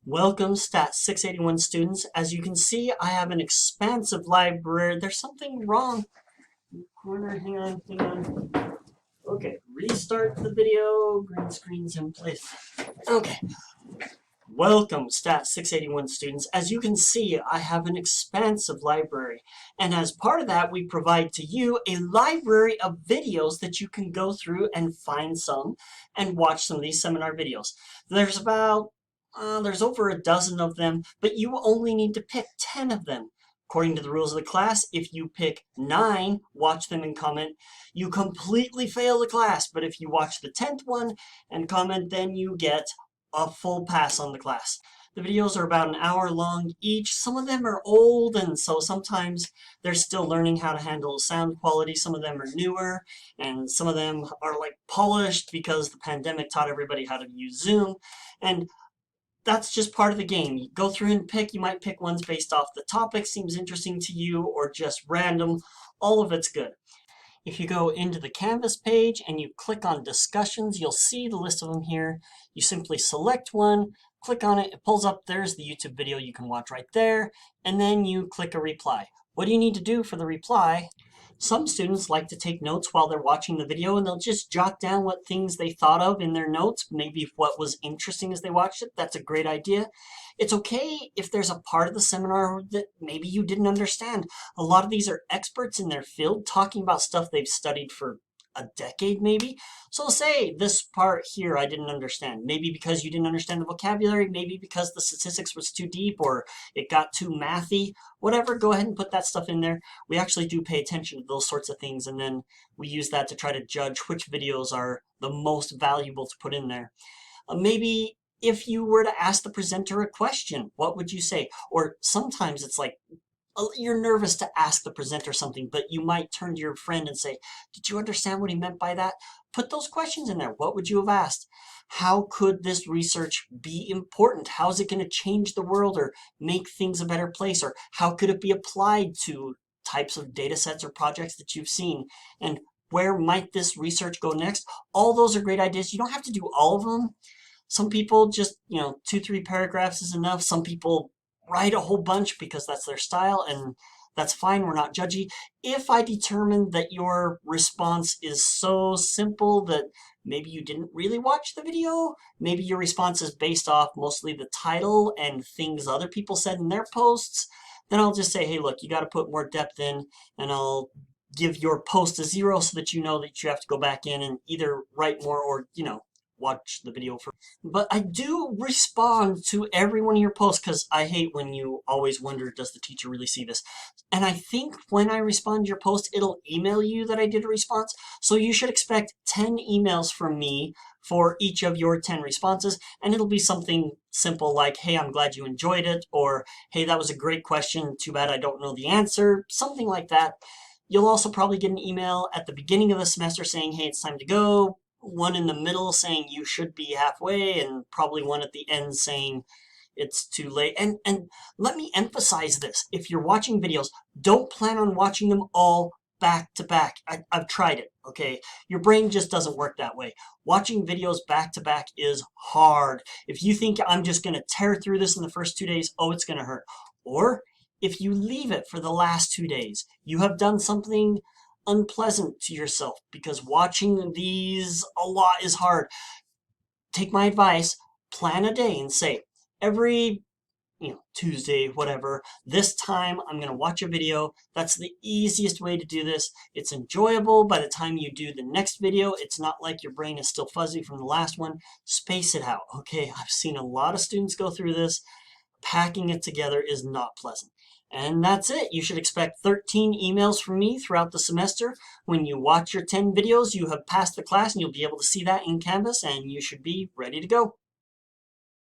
Welcome, Stat 681 students. As you can see, I have an expansive library. There's something wrong in the corner. Hang on. Okay, restart the video. Green screen's in place. Okay. Welcome, Stat 681 students. As you can see, I have an expansive library. And as part of that, we provide to you a library of videos that you can go through and find some and watch some of these seminar videos. There's over a dozen of them, but you only need to pick 10 of them. According to the rules of the class, if you pick 9, watch them and comment, you completely fail the class. But if you watch the 10th one and comment, then you get a full pass on the class. The videos are about an hour long each. Some of them are old, and so sometimes they're still learning how to handle sound quality. Some of them are newer, and some of them are like polished because the pandemic taught everybody how to use Zoom. And that's just part of the game. You go through and pick. You might pick ones based off the topic seems interesting to you or just random. All of it's good. If you go into the Canvas page and you click on discussions, you'll see the list of them here. You simply select one, click on it, it pulls up, there's the YouTube video you can watch right there, and then you click a reply. What do you need to do for the reply? Some students like to take notes while they're watching the video, and they'll just jot down what things they thought of in their notes, maybe what was interesting as they watched it. That's a great idea. It's okay if there's a part of the seminar that maybe you didn't understand. A lot of these are experts in their field talking about stuff they've studied for a decade maybe. So say this part here I didn't understand. Maybe because you didn't understand the vocabulary, maybe because the statistics was too deep or it got too mathy, whatever, go ahead and put that stuff in there. We actually do pay attention to those sorts of things, and then we use that to try to judge which videos are the most valuable to put in there. Maybe if you were to ask the presenter a question, what would you say? Or sometimes it's like, you're nervous to ask the presenter something, but you might turn to your friend and say, did you understand what he meant by that? Put those questions in there. What would you have asked? How could this research be important? How is it going to change the world or make things a better place? Or how could it be applied to types of data sets or projects that you've seen? And where might this research go next? All those are great ideas. You don't have to do all of them. Some people just, 2-3 paragraphs is enough. Some people write a whole bunch because that's their style, and that's fine. We're not judgy. If I determine that your response is so simple that maybe you didn't really watch the video, maybe your response is based off mostly the title and things other people said in their posts, then I'll just say, hey, look, you got to put more depth in, and I'll give your post a 0 so that you know that you have to go back in and either write more or, watch the video for. But I do respond to every one of your posts because I hate when you always wonder, does the teacher really see this? And I think when I respond to your post, it'll email you that I did a response. So you should expect 10 emails from me for each of your 10 responses. And it'll be something simple like, hey, I'm glad you enjoyed it. Or, hey, that was a great question. Too bad I don't know the answer. Something like that. You'll also probably get an email at the beginning of the semester saying, hey, it's time to go. One in the middle saying you should be halfway, and probably one at the end saying it's too late. And let me emphasize this. If you're watching videos, don't plan on watching them all back to back. I've tried it, okay? Your brain just doesn't work that way. Watching videos back to back is hard. If you think I'm just going to tear through this in the first 2 days, oh, it's going to hurt. Or if you leave it for the last 2 days, you have done something unpleasant to yourself because watching these a lot is hard. Take my advice, plan a day and say, every Tuesday, whatever, this time I'm going to watch a video. That's the easiest way to do this. It's enjoyable. By the time you do the next video, it's not like your brain is still fuzzy from the last one. Space it out, okay? I've seen a lot of students go through this. Packing it together is not pleasant. And that's it. You should expect 13 emails from me throughout the semester. When you watch your 10 videos, you have passed the class and you'll be able to see that in Canvas and you should be ready to go.